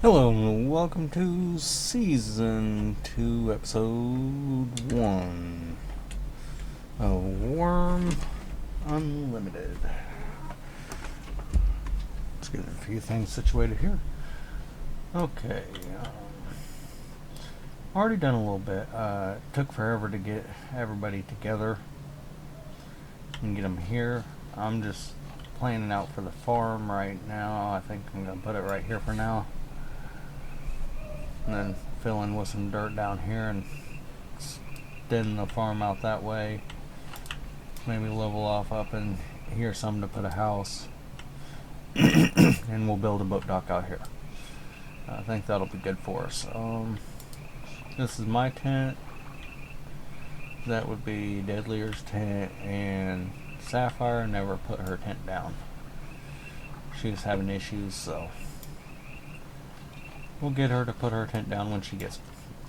Hello and welcome to Season 2, Episode 1 of Wurm Unlimited. Let's get a few things situated here. Okay, already done a little bit. It took forever to get everybody together and get them here. I'm just planning out for the farm right now. I think I'm going to put it right here for now. And then fill in with some dirt down here and extend the farm out that way. Maybe level off up in here some to put a house. And we'll build a boat dock out here. I think that'll be good for us. This is my tent. That would be Deadlier's tent, and Sapphire never put her tent down. She was having issues, so we'll get her to put her tent down when she gets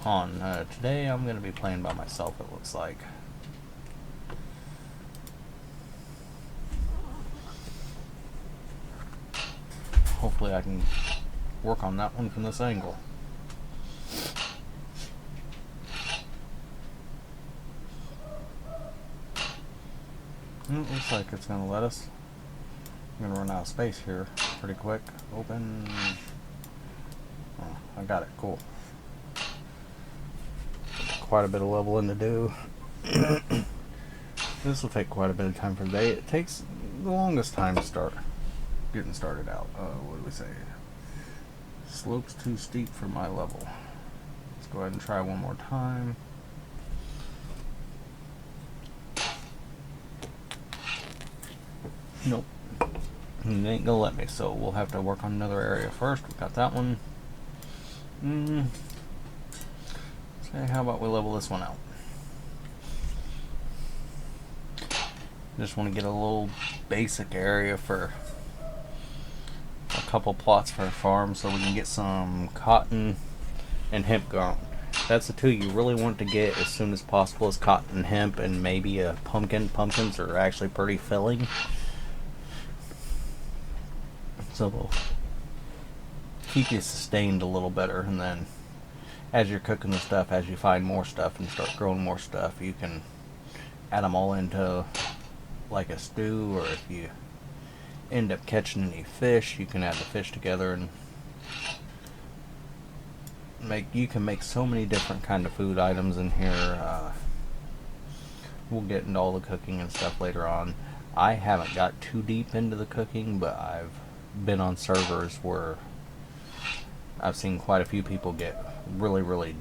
on. Today I'm going to be playing by myself, it looks like. Hopefully I can work on that one from this angle. It looks like it's going to let us. I'm going to run out of space here pretty quick. Open. Oh, I got it. Cool. Quite a bit of leveling to do. This will take quite a bit of time for the day. It takes the longest time to start getting started out. What do we say? Slope's too steep for my level. Let's go ahead and try one more time. Nope. It ain't gonna let me, so we'll have to work on another area first. We got that one. Say, how about we level this one out? Just want to get a little basic area for a couple plots for a farm so we can get some cotton and hemp grown. That's the two you really want to get as soon as possible, is cotton and hemp, and maybe a pumpkin. Pumpkins are actually pretty filling, so they'll keep you sustained a little better. And then as you're cooking the stuff, as you find more stuff and start growing more stuff, you can add them all into like a stew, or if you end up catching any fish, you can add the fish together and you can make so many different kind of food items in here. We'll get into all the cooking and stuff later on. I haven't got too deep into the cooking, but I've been on servers where I've seen quite a few people get really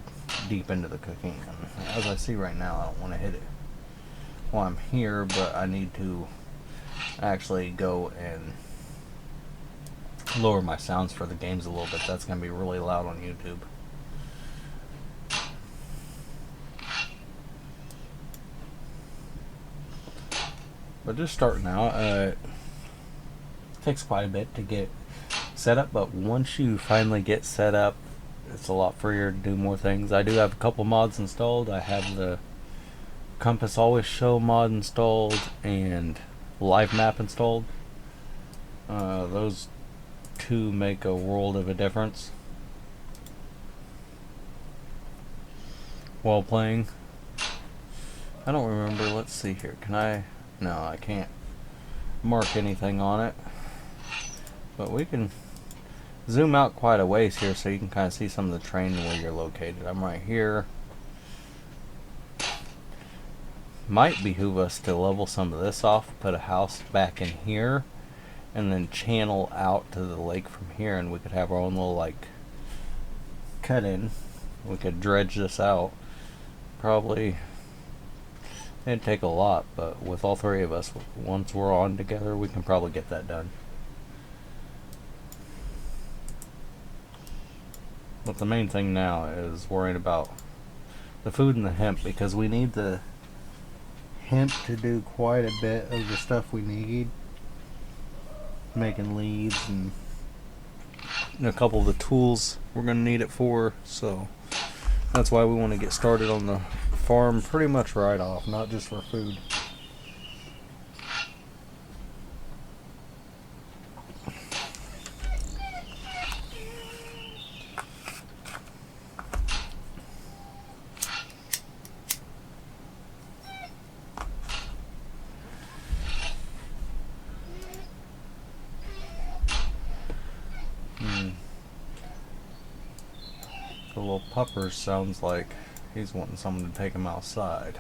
deep into the cooking, and as I see right now, I don't want to hit it while I'm here, but I need to actually go and lower my sounds for the games a little bit. That's going to be really loud on YouTube. But just starting out, it takes quite a bit to get set up, but once you finally get set up, it's a lot freer to do more things. I do have a couple mods installed. I have the Compass Always Show mod installed and Live Map installed. Those two make a world of a difference while playing. I don't remember. Let's see here. Can I? No, I can't mark anything on it. But we can zoom out quite a ways here so you can kind of see some of the terrain where you're located. I'm right here. Might behoove us to level some of this off, put a house back in here, and then channel out to the lake from here, and we could have our own little like cut in. We could dredge this out. Probably it'd take a lot, but with all three of us, once we're on together, we can probably get that done. But the main thing now is worrying about the food and the hemp, because we need the hemp to do quite a bit of the stuff we need, making leads and a couple of the tools we're going to need it for. So that's why we want to get started on the farm pretty much right off, not just for food. The little pupper sounds like he's wanting someone to take him outside.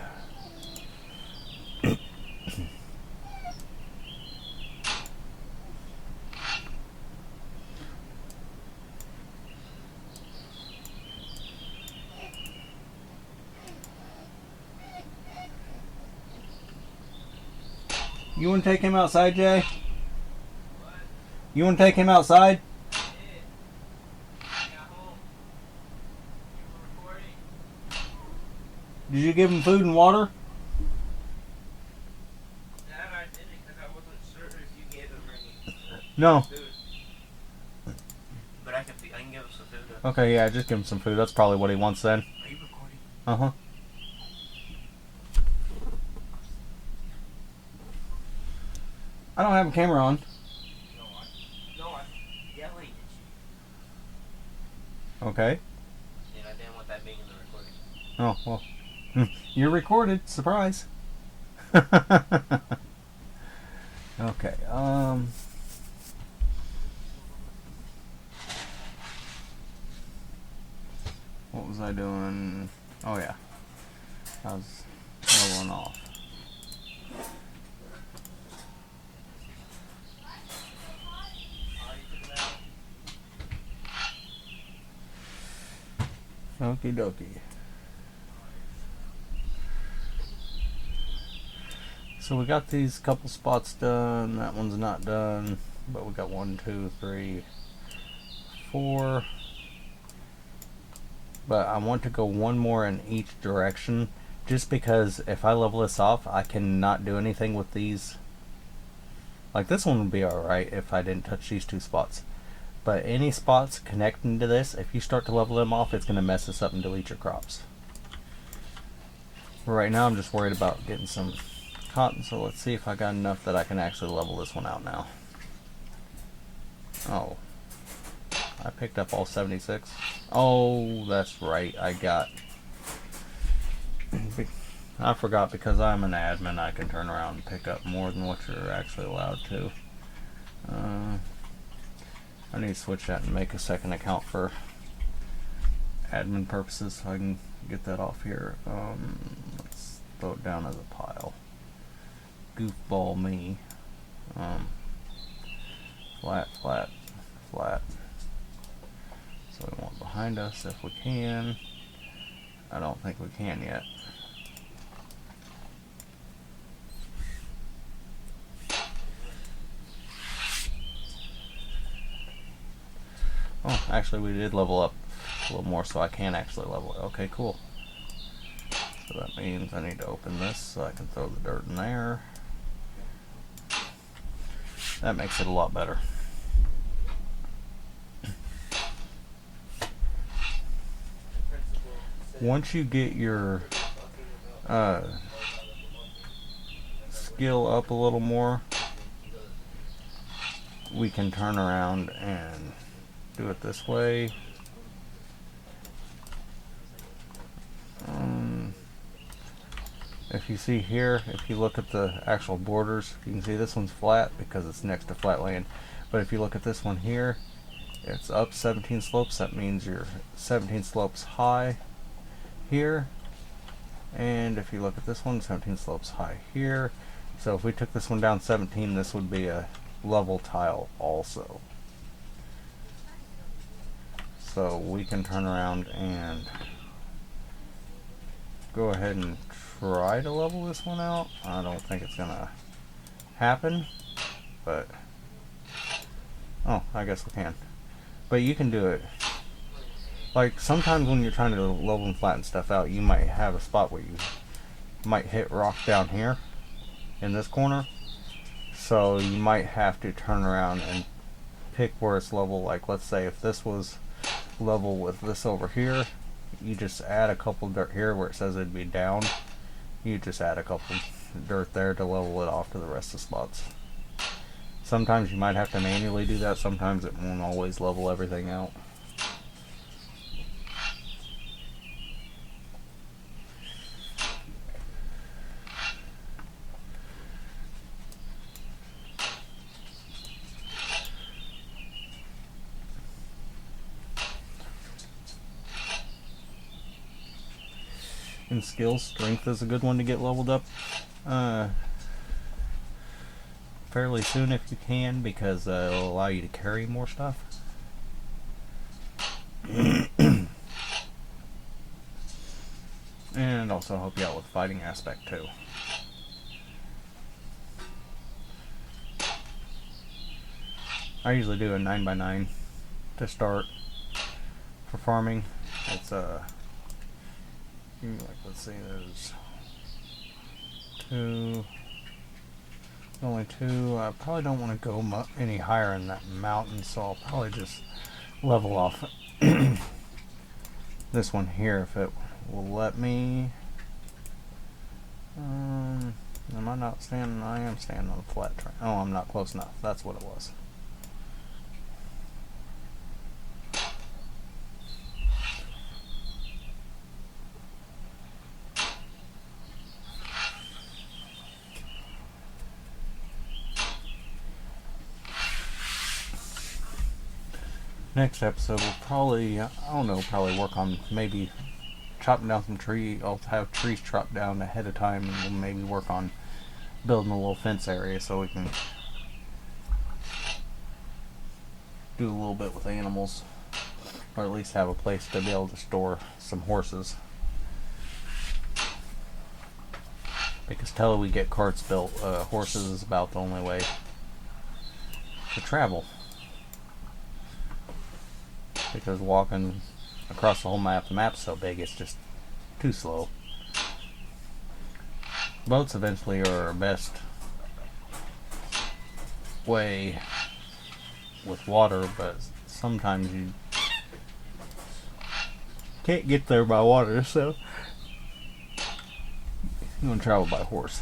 You want to take him outside, Jay? What? You want to take him outside? I did. I got home. You were recording. Did you give him food and water? That I didn't because I wasn't sure if you gave him any No. food. But I can give him some food. Okay, yeah, just give him some food. That's probably what he wants then. Are you recording? Uh-huh. I don't have a camera on. No, I'm yelling at you. Okay. And I didn't want that being in the recording. Oh, well. You're recorded. Surprise. Okay, what was I doing? Oh, yeah. I was leveling off. Okie dokie. So we got these couple spots done. That one's not done, but we got 1, 2, 3, 4. But I want to go one more in each direction, just because if I level this off, I cannot do anything with these. Like this one would be alright if I didn't touch these 2 spots. But any spots connecting to this, if you start to level them off, it's going to mess this up and delete your crops. For right now, I'm just worried about getting some cotton, so let's see if I got enough that I can actually level this one out now. Oh. I picked up all 76. Oh, that's right. I forgot, because I'm an admin, I can turn around and pick up more than what you're actually allowed to. I need to switch that and make a second account for admin purposes so I can get that off here. Let's throw it down as a pile. Goofball me. Flat, flat, flat. So we want behind us if we can. I don't think we can yet. Oh, actually we did level up a little more, so I can actually level it. Okay, cool. So that means I need to open this so I can throw the dirt in there. That makes it a lot better. Once you get your skill up a little more, we can turn around and do it this way. If you see here, if you look at the actual borders, you can see this one's flat because it's next to flat land. But if you look at this one here, it's up 17 slopes. That means you're 17 slopes high here. And if you look at this one, 17 slopes high here. So if we took this one down 17, this would be a level tile also. So we can turn around and go ahead and try to level this one out. I don't think it's gonna happen, but oh, I guess we can. But you can do it. Like sometimes when you're trying to level and flatten stuff out, you might have a spot where you might hit rock down here in this corner, so you might have to turn around and pick where it's level. Like let's say if this was level with this over here, you just add a couple dirt here where it says it'd be down. You just add a couple dirt there to level it off to the rest of the spots. Sometimes you might have to manually do that. Sometimes it won't always level everything out. in skills, strength is a good one to get leveled up fairly soon if you can, because it'll allow you to carry more stuff. And also help you out with the fighting aspect too. I usually do a 9x9 to start for farming. It's like, let's see, there's only two. I probably don't want to go any higher in that mountain, so I'll probably just level off this one here if it will let me. Am I not standing? I am standing on a flat terrain. Oh, I'm not close enough. That's what it was. Next episode we'll probably, I don't know, probably work on maybe chopping down some tree. I'll have trees chopped down ahead of time, and we'll maybe work on building a little fence area so we can do a little bit with animals, or at least have a place to be able to store some horses. Because till we get carts built, horses is about the only way to travel. Because walking across the whole map, the map's so big, it's just too slow. Boats eventually are our best way with water, but sometimes you can't get there by water, so you're gonna travel by horse.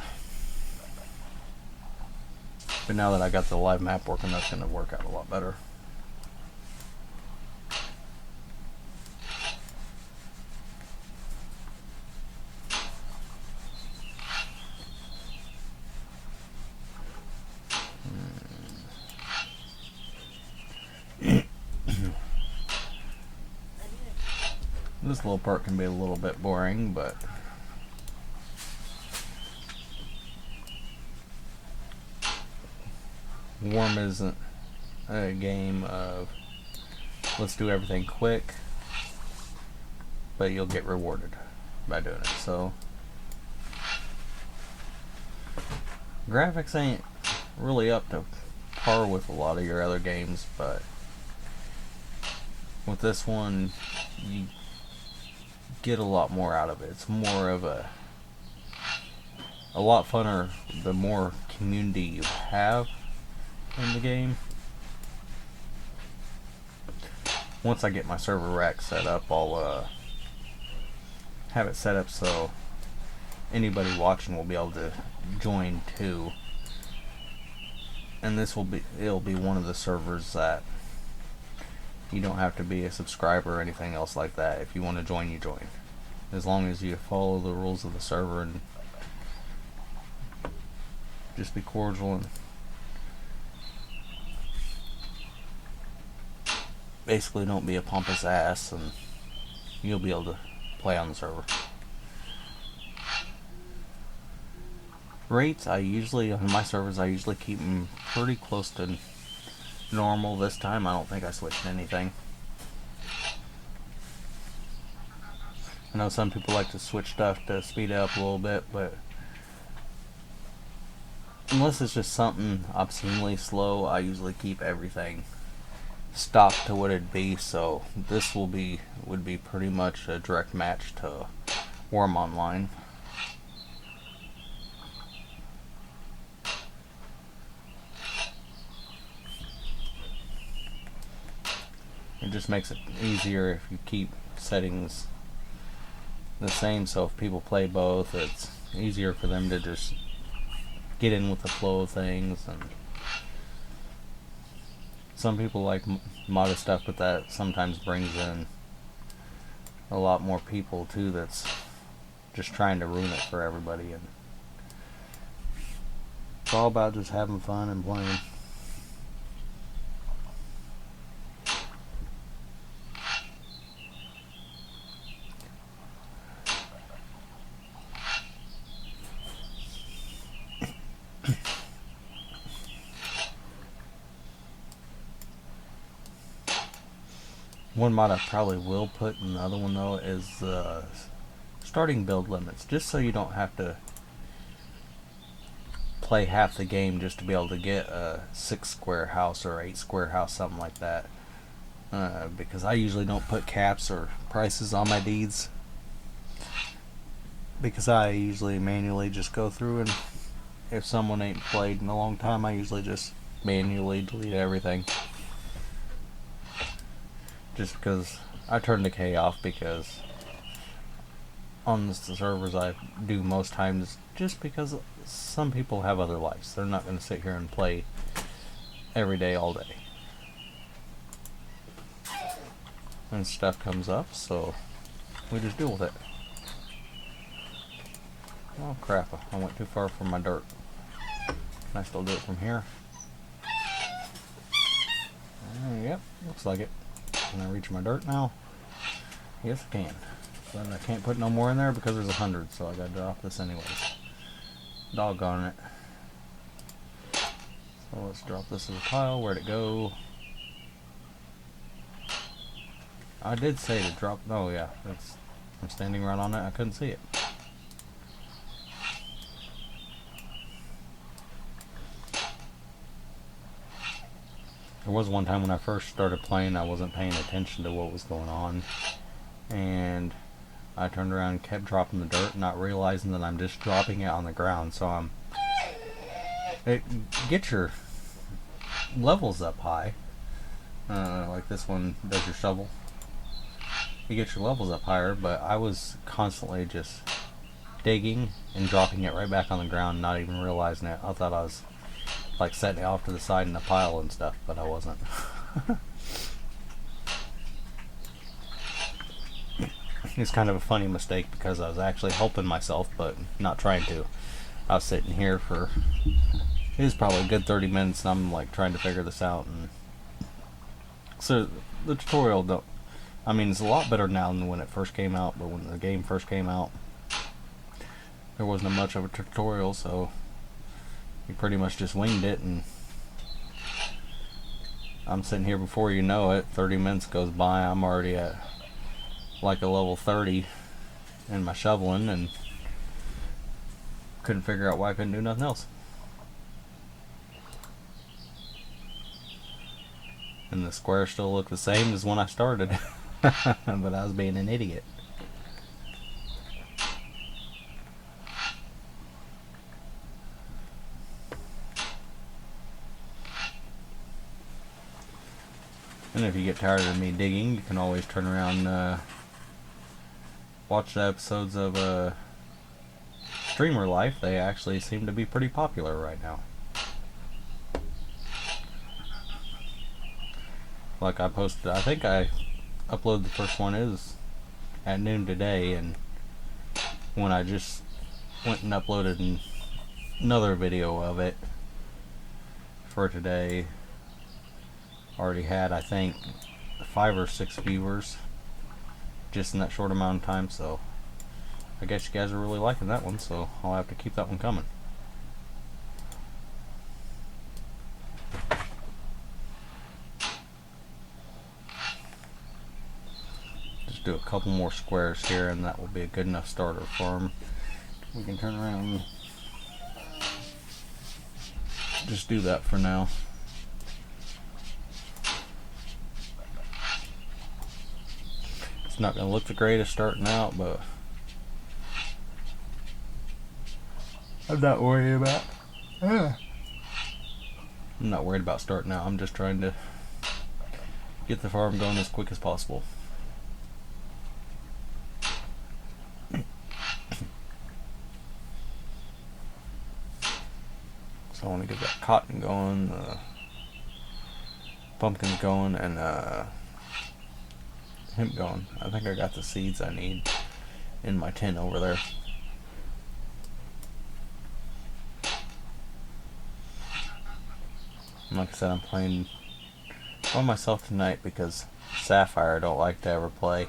But now that I got the live map working, that's gonna work out a lot better. This little part can be a little bit boring, but Wurm isn't a game of let's do everything quick, but you'll get rewarded by doing it. So graphics ain't really up to par with a lot of your other games, but with this one you get a lot more out of it. It's more of a lot funner the more community you have in the game. Once I get my server rack set up, I'll have it set up so anybody watching will be able to join too. And it'll be one of the servers that you don't have to be a subscriber or anything else like that. If you want to join, you join. As long as you follow the rules of the server and just be cordial and basically don't be a pompous ass, and you'll be able to play on the server. Rates, on my servers, I usually keep them pretty close to normal. This time I don't think I switched anything. I know some people like to switch stuff to speed it up a little bit, but unless it's just something obscenely slow, I usually keep everything stopped to what it'd be. So this would be pretty much a direct match to Wurm Online. It just makes it easier if you keep settings the same, so if people play both, it's easier for them to just get in with the flow of things. And some people like modded stuff, but that sometimes brings in a lot more people too that's just trying to ruin it for everybody. And it's all about just having fun and playing. One mod I probably will put in the other one though is starting build limits, just so you don't have to play half the game just to be able to get a 6 square house or 8 square house, something like that. Because I usually don't put caps or prices on my deeds, because I usually manually just go through, and if someone ain't played in a long time, I usually just manually delete everything. Just because I turn decay off, because on the servers I do most times, just because some people have other lives. They're not going to sit here and play every day, all day. And stuff comes up, so we just deal with it. Oh crap, I went too far from my dirt. Can I still do it from here? Yep, looks like it. Can I reach my dirt now? Yes, I can. But I can't put no more in there because there's 100, so I gotta drop this anyways. Doggone it. So let's drop this as a pile. Where'd it go? I did say to drop. Oh yeah, I'm standing right on it. I couldn't see it. There was one time when I first started playing, I wasn't paying attention to what was going on, and I turned around and kept dropping the dirt, not realizing that I'm just dropping it on the ground. So get your levels up high, like this one does your shovel. You get your levels up higher, but I was constantly just digging and dropping it right back on the ground, not even realizing it. I thought I was like setting it off to the side in a pile and stuff, but I wasn't. It's kind of a funny mistake because I was actually helping myself, but not trying to. I was sitting here for, it was probably a good 30 minutes, and I'm like trying to figure this out. And so the tutorial, I mean, it's a lot better now than when it first came out, but when the game first came out, there wasn't much of a tutorial, so you pretty much just winged it, and I'm sitting here before you know it, 30 minutes goes by, I'm already at like a level 30 in my shoveling, and couldn't figure out why I couldn't do nothing else. And the squares still look the same as when I started. But I was being an idiot. And if you get tired of me digging, you can always turn around, watch the episodes of Streamer Life. They actually seem to be pretty popular right now. Like I posted, I think I uploaded the first one is at noon today, and when I just went and uploaded another video of it for today, already had, I think, 5 or 6 viewers just in that short amount of time. So I guess you guys are really liking that one, so I'll have to keep that one coming. Just do a couple more squares here, and that will be a good enough starter farm. We can turn around and just do that for now. It's not going to look the greatest starting out, but I'm not worried about. I'm not worried about starting out. I'm just trying to get the farm going as quick as possible. So I want to get that cotton going, pumpkins going, and hemp going. I think I got the seeds I need in my tin over there. And like I said, I'm playing by myself tonight because Sapphire don't like to ever play.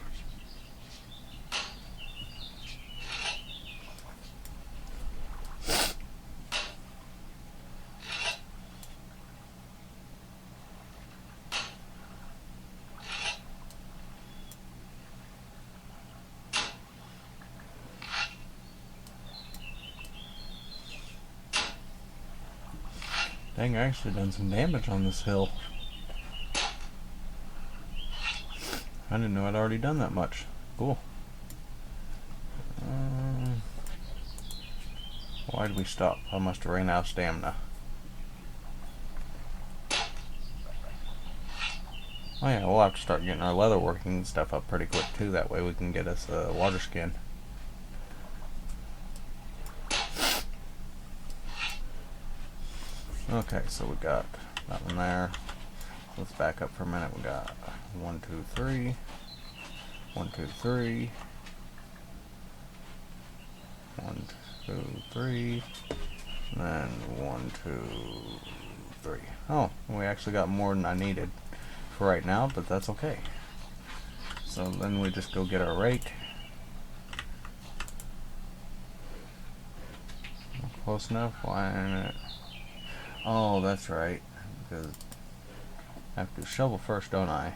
Dang, I actually done some damage on this hill. I didn't know I'd already done that much. Cool. Why did we stop? I must have ran out of stamina. Oh yeah, we'll have to start getting our leather working stuff up pretty quick too. That way we can get us a water skin. Okay, so we got that one there. Let's back up for a minute. We got 1, 2, 3. 1, 2, 3. 1, 2, 3. And then 1, 2, 3. Oh, we actually got more than I needed for right now, but that's okay. So then we just go get our rake. Close enough? Why? Oh, that's right. Because I have to shovel first, don't I?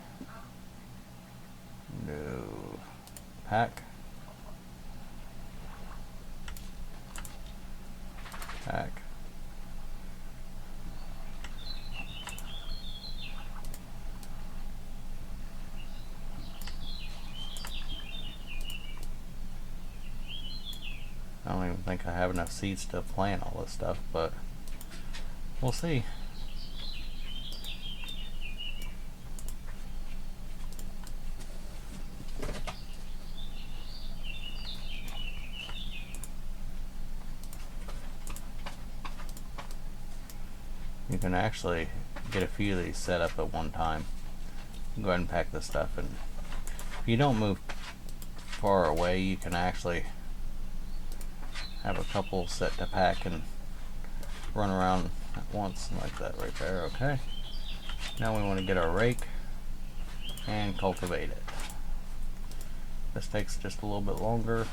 No. Pack. Pack. I don't even think I have enough seeds to plant all this stuff, but we'll see. You can actually get a few of these set up at one time. Go ahead and pack this stuff, and if you don't move far away, you can actually have a couple set to pack and run around at once like that right there. Okay, now we want to get our rake and cultivate it. This takes just a little bit longer.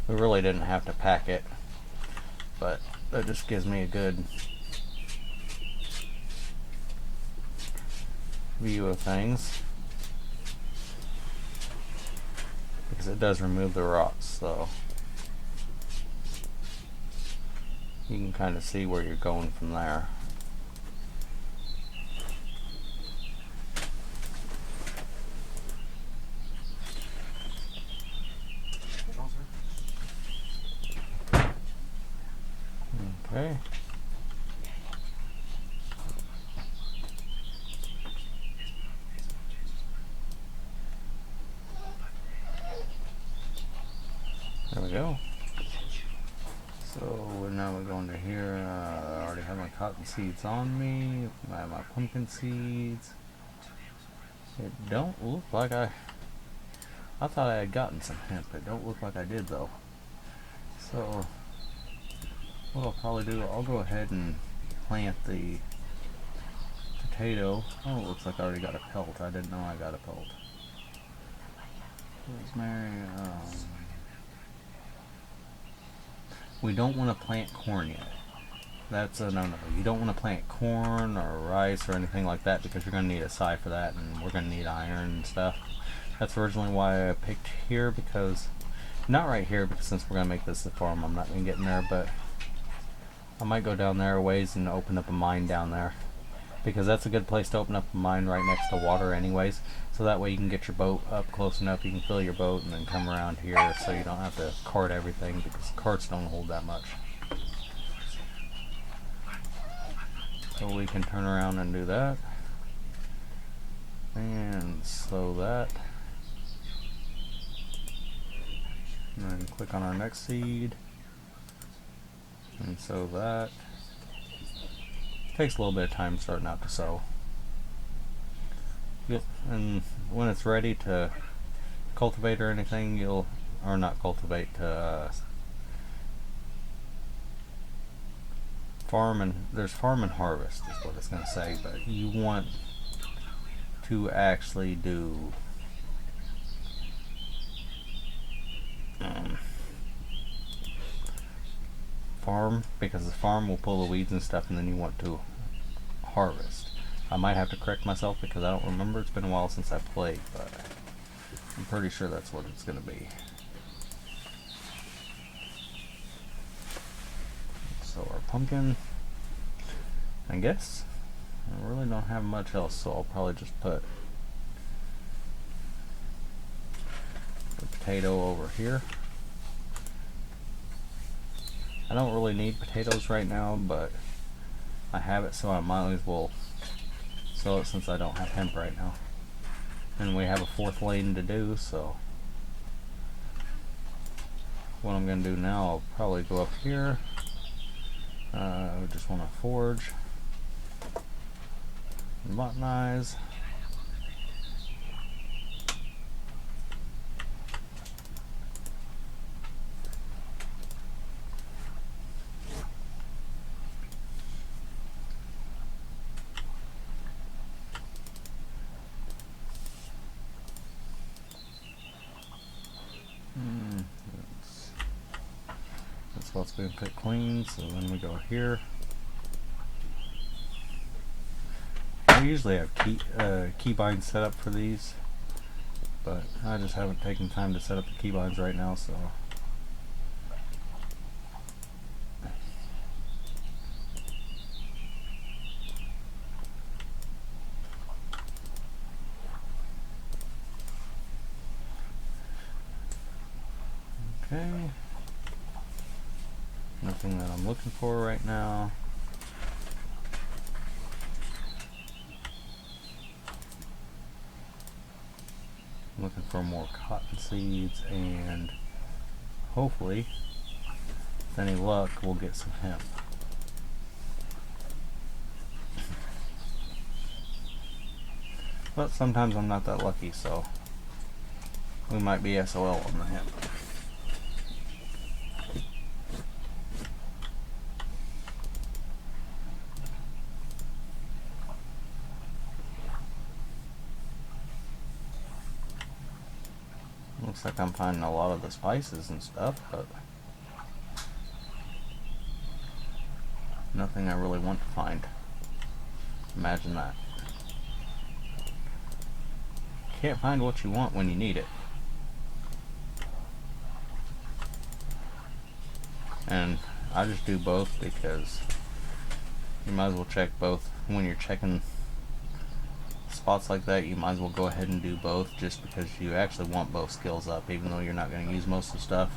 We really didn't have to pack it, but that just gives me a good view of things, because it does remove the rots, so you can kind of see where you're going from there. Okay. There we go. So now we're going to here. I already have my cotton seeds on me. I have my pumpkin seeds. It don't look like I thought I had gotten some hemp. It don't look like I did though. So what I'll probably do, I'll go ahead and plant the potato. Oh, it looks like I already got a pelt. I didn't know I got a pelt. Rosemary. We don't want to plant corn yet. That's a no-no. You don't want to plant corn or rice or anything like that, because you're going to need a side for that, and we're going to need iron and stuff. That's originally why I picked here, because not right here, because since we're going to make this a farm, I'm not going to get in there, but I might go down there a ways and open up a mine down there, because that's a good place to open up a mine right next to water anyways, so that way you can get your boat up close enough, you can fill your boat and then come around here, so you don't have to cart everything, because carts don't hold that much. So we can turn around and do that, and sow that, and then click on our next seed, and sow that. Takes a little bit of time starting out to sow. And when it's ready to cultivate or anything, you'll, or not cultivate, to farm, and there's farm and harvest is what it's going to say, but you want to actually do farm, because the farm will pull the weeds and stuff, and then you want to harvest. I might have to correct myself because I don't remember. It's been a while since I played, but I'm pretty sure that's what it's going to be. pumpkin. I guess I really don't have much else, so I'll probably just put the potato over here. I don't really need potatoes right now, but I have it, so I might as well sell it since I don't have hemp right now. And we have a 4th lane to do, so what I'm going to do now, I'll probably go up here. We just want to forge, botanize. That's what's been put clean, so then we go here. I usually have keybinds set up for these, but I just haven't taken time to set up the keybinds right now, so okay. Nothing that I'm looking for right now. I'm looking for more cotton seeds, and hopefully, with any luck, we'll get some hemp. But sometimes I'm not that lucky, so we might be SOL on the hemp. Looks like I'm finding a lot of the spices and stuff, but nothing I really want to find. Imagine that. Can't find what you want when you need it. And I just do both because you might as well check both. When you're checking spots like that, you might as well go ahead and do both, just because you actually want both skills up, even though you're not going to use most of the stuff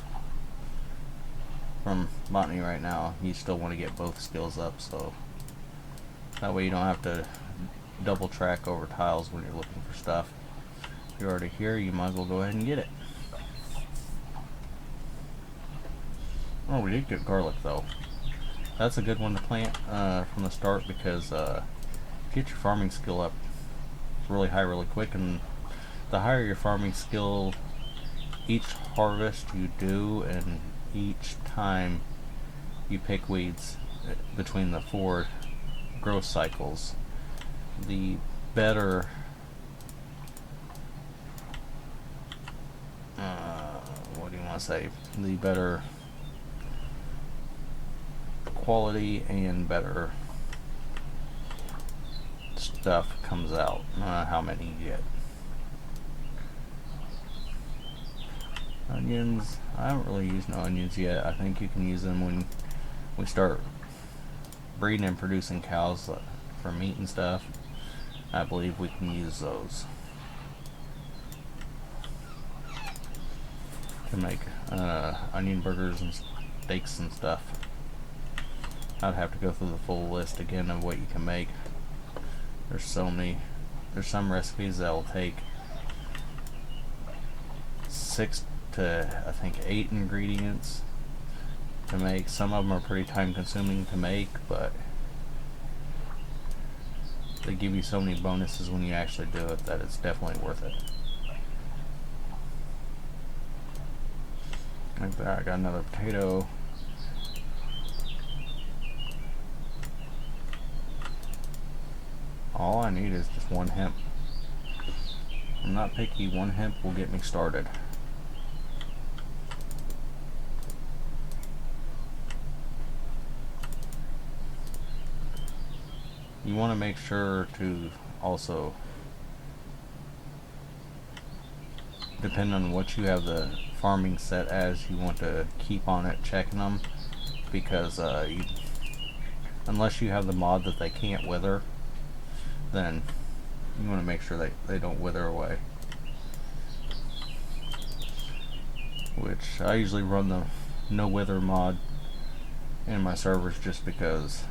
from botany right now. You still want to get both skills up, so that way you don't have to double track over tiles when you're looking for stuff. If you're already here, you might as well go ahead and get it. Oh, we did get garlic though. That's a good one to plant from the start, because get your farming skill up really high really quick, and the higher your farming skill each harvest you do and each time you pick weeds between the 4 growth cycles, the better what do you want to say, the better quality and better stuff comes out, how many you get. Onions, I haven't really used no onions yet. I think you can use them when we start breeding and producing cows for meat and stuff. I believe we can use those to make onion burgers and steaks and stuff. I'd have to go through the full list again of what you can make. There's so many. There's some recipes that will take 6 to I think 8 ingredients to make. Some of them are pretty time consuming to make, but they give you so many bonuses when you actually do it that it's definitely worth it. Like that, I got another potato. All I need is just 1 hemp. I'm not picky, 1 hemp will get me started. You want to make sure to also, depend on what you have the farming set as, you want to keep on it checking them, because unless you have the mod that they can't wither, then you want to make sure they don't wither away. Which I usually run the no wither mod in my servers just because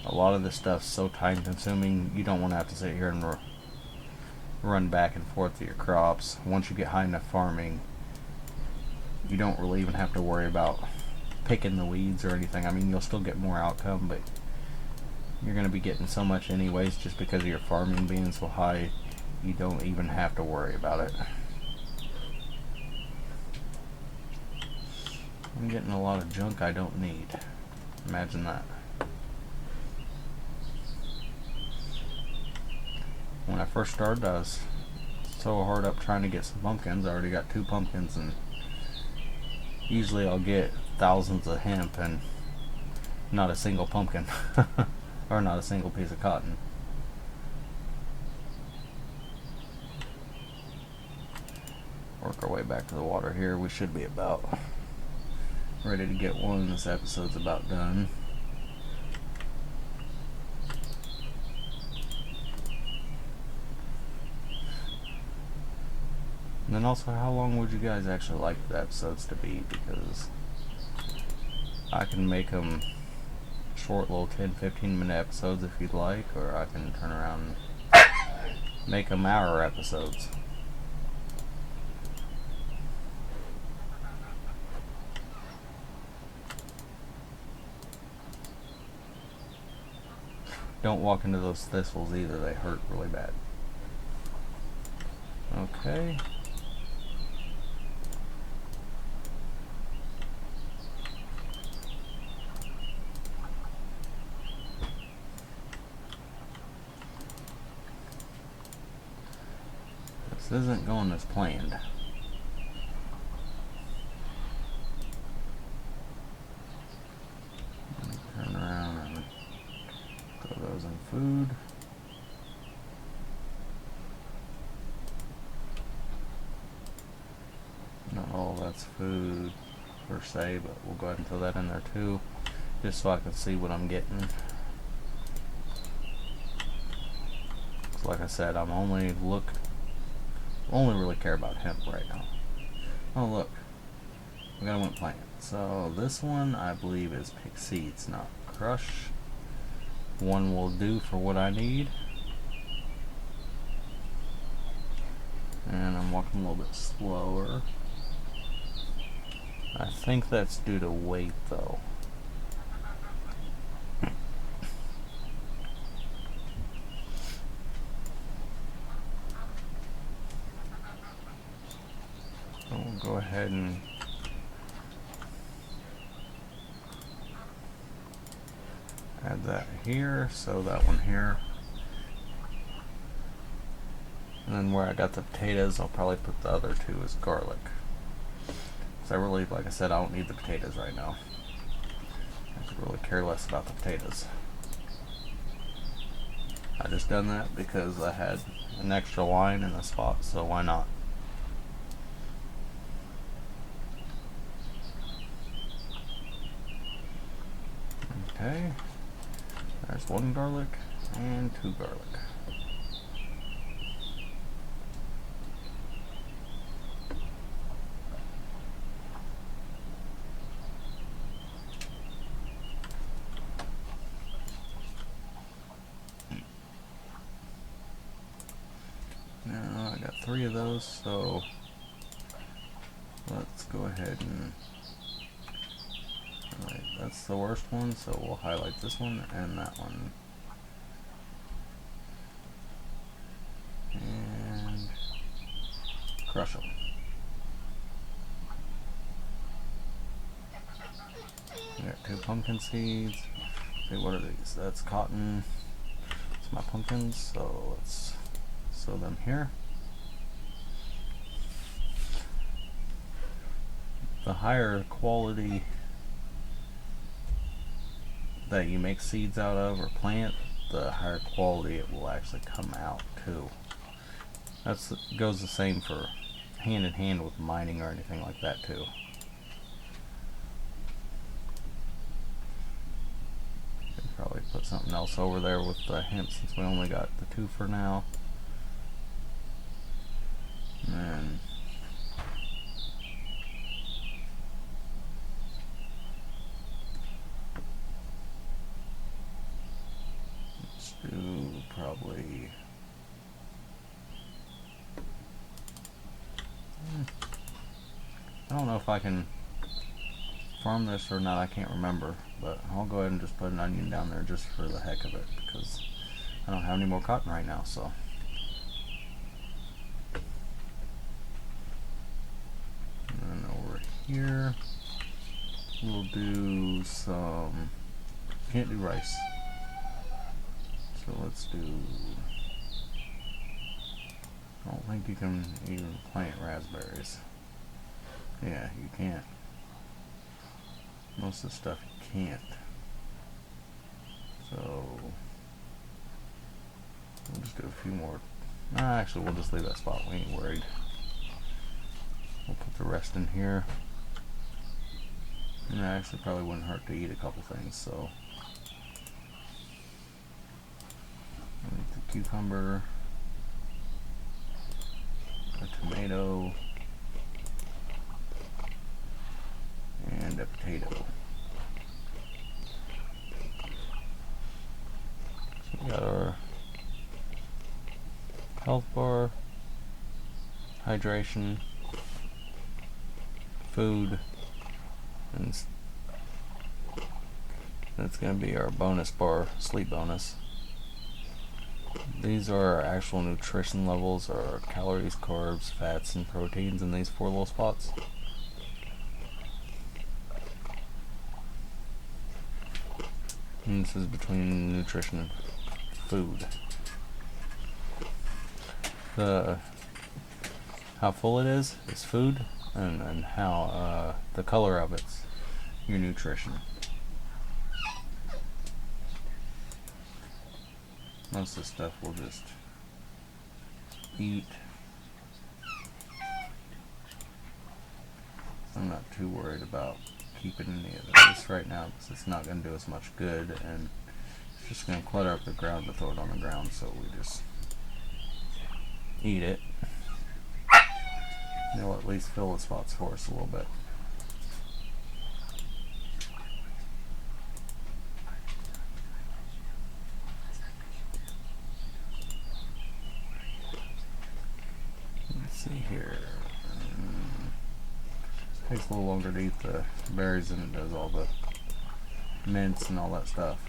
a lot of this stuff's so time consuming. You don't want to have to sit here and run back and forth to your crops. Once you get high enough farming, you don't really even have to worry about picking the weeds or anything. I mean, you'll still get more outcome, but you're going to be getting so much anyways just because of your farming being so high. You don't even have to worry about it. I'm getting a lot of junk I don't need. Imagine that. When I first started, I was so hard up trying to get some pumpkins. I already got 2 pumpkins, and usually I'll get thousands of hemp and not a single pumpkin. Or not a single piece of cotton. Work our way back to the water here. We should be about ready to get one. This episode's about done. And then also, how long would you guys actually like the episodes to be? Because I can make them short little 10-15 minute episodes if you'd like, or I can turn around and make them hour episodes. Don't walk into those thistles either, they hurt really bad. Okay. This isn't going as planned. Turn around and throw those in food. Not all that's food per se, but we'll go ahead and throw that in there too, just so I can see what I'm getting. So like I said, I'm only really care about hemp right now. Oh look, we got a wimp plant. So this one I believe is pick seeds, not crush. One will do for what I need. And I'm walking a little bit slower. I think that's due to weight though. So we'll go ahead and add that here, so that one here. And then where I got the potatoes, I'll probably put the other 2 as garlic. So I really, like I said, I don't need the potatoes right now. I could really care less about the potatoes. I just done that because I had an extra line in the spot, so why not? Okay, there's 1 garlic and 2 garlic. Now I got 3 of those, so let's go ahead and highlight. That's the worst one, so we'll highlight this one and that one. And crush them. I got 2 pumpkin seeds. Okay, what are these? That's cotton. It's my pumpkins, so let's sow them here. The higher quality that you make seeds out of or plant, the higher quality it will actually come out too. That's goes the same for hand in hand with mining or anything like that too. put something else over there with the hemp since we only got the 2 for now. And then let's do probably I don't know if I can farm this or not, I can't remember, but I'll go ahead and just put an onion down there just for the heck of it because I don't have any more cotton right now. So and then over here we'll do some, can't do rice, so let's do, I don't think you can even plant raspberries. Yeah, you can't. Most of the stuff you can't. So we'll just do a few more. Actually, we'll just leave that spot. We ain't worried. We'll put the rest in here. And it actually probably wouldn't hurt to eat a couple things. So the cucumber, a tomato, and a potato. So we got our health bar, hydration, food, and that's going to be our bonus bar, sleep bonus. These are our actual nutrition levels, our calories, carbs, fats, and proteins in these 4 little spots. And this is between nutrition and food. How full it is food, and how the color of it's your nutrition. Most of the stuff we'll just eat. I'm not too worried about keeping any of this right now because it's not going to do us much good, and it's just going to clutter up the ground to throw it on the ground, so we just eat it. It'll at least fill the spots for us a little bit. Let's see here. Takes a little longer to eat the berries than it does all the mints and all that stuff.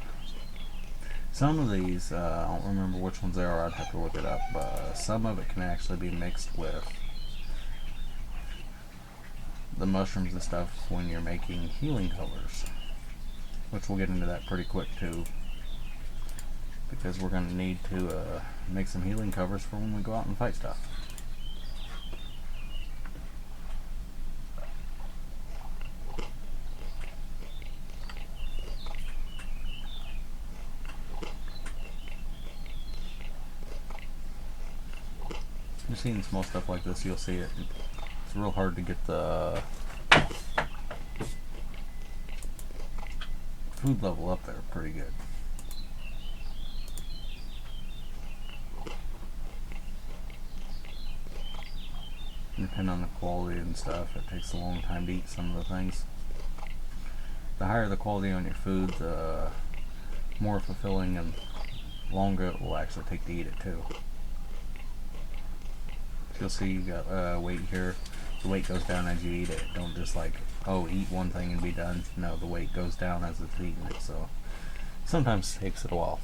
Some of these, I don't remember which ones they are, I'd have to look it up, but some of it can actually be mixed with the mushrooms and stuff when you're making healing covers, which we'll get into that pretty quick too, because we're going to need to make some healing covers for when we go out and fight stuff. You've seen small stuff like this, you'll see it. It's real hard to get the food level up there pretty good. Depending on the quality and stuff, it takes a long time to eat some of the things. The higher the quality on your food, the more fulfilling and longer it will actually take to eat it too. You'll see you got weight here. The weight goes down as you eat it. Don't just like, oh, eat one thing and be done. No, the weight goes down as it's eating it, so sometimes it takes it a while.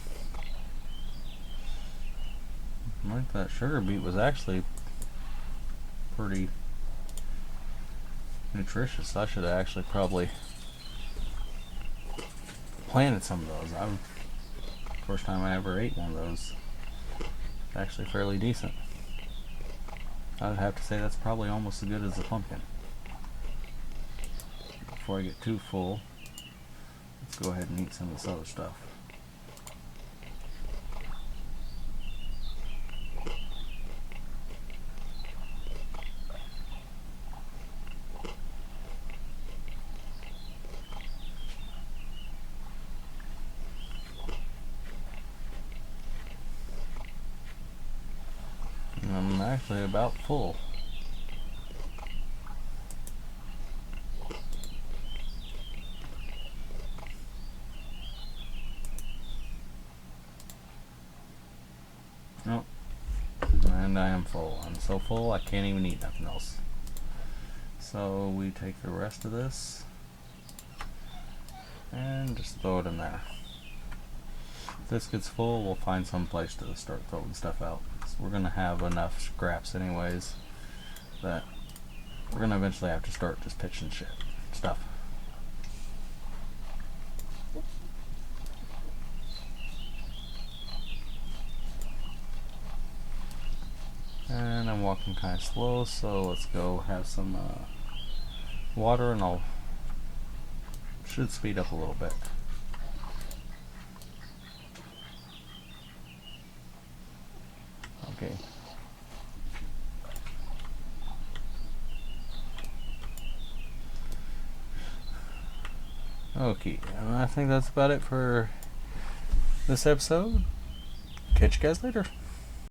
I think that sugar beet was actually pretty nutritious. I should have actually probably planted some of those. First time I ever ate one of those. It's actually fairly decent. I would have to say that's probably almost as good as a pumpkin. Before I get too full, let's go ahead and eat some of this other stuff. actually about full. Nope. And I am full. I'm so full I can't even eat nothing else. So we take the rest of this and just throw it in there. If this gets full, we'll find some place to start throwing stuff out. So we're gonna have enough scraps anyways that we're gonna eventually have to start just pitching stuff. And I'm walking kind of slow, so let's go have some water, and I'll should speed up a little bit. Okay. Okay, and I think that's about it for this episode. Catch you guys later.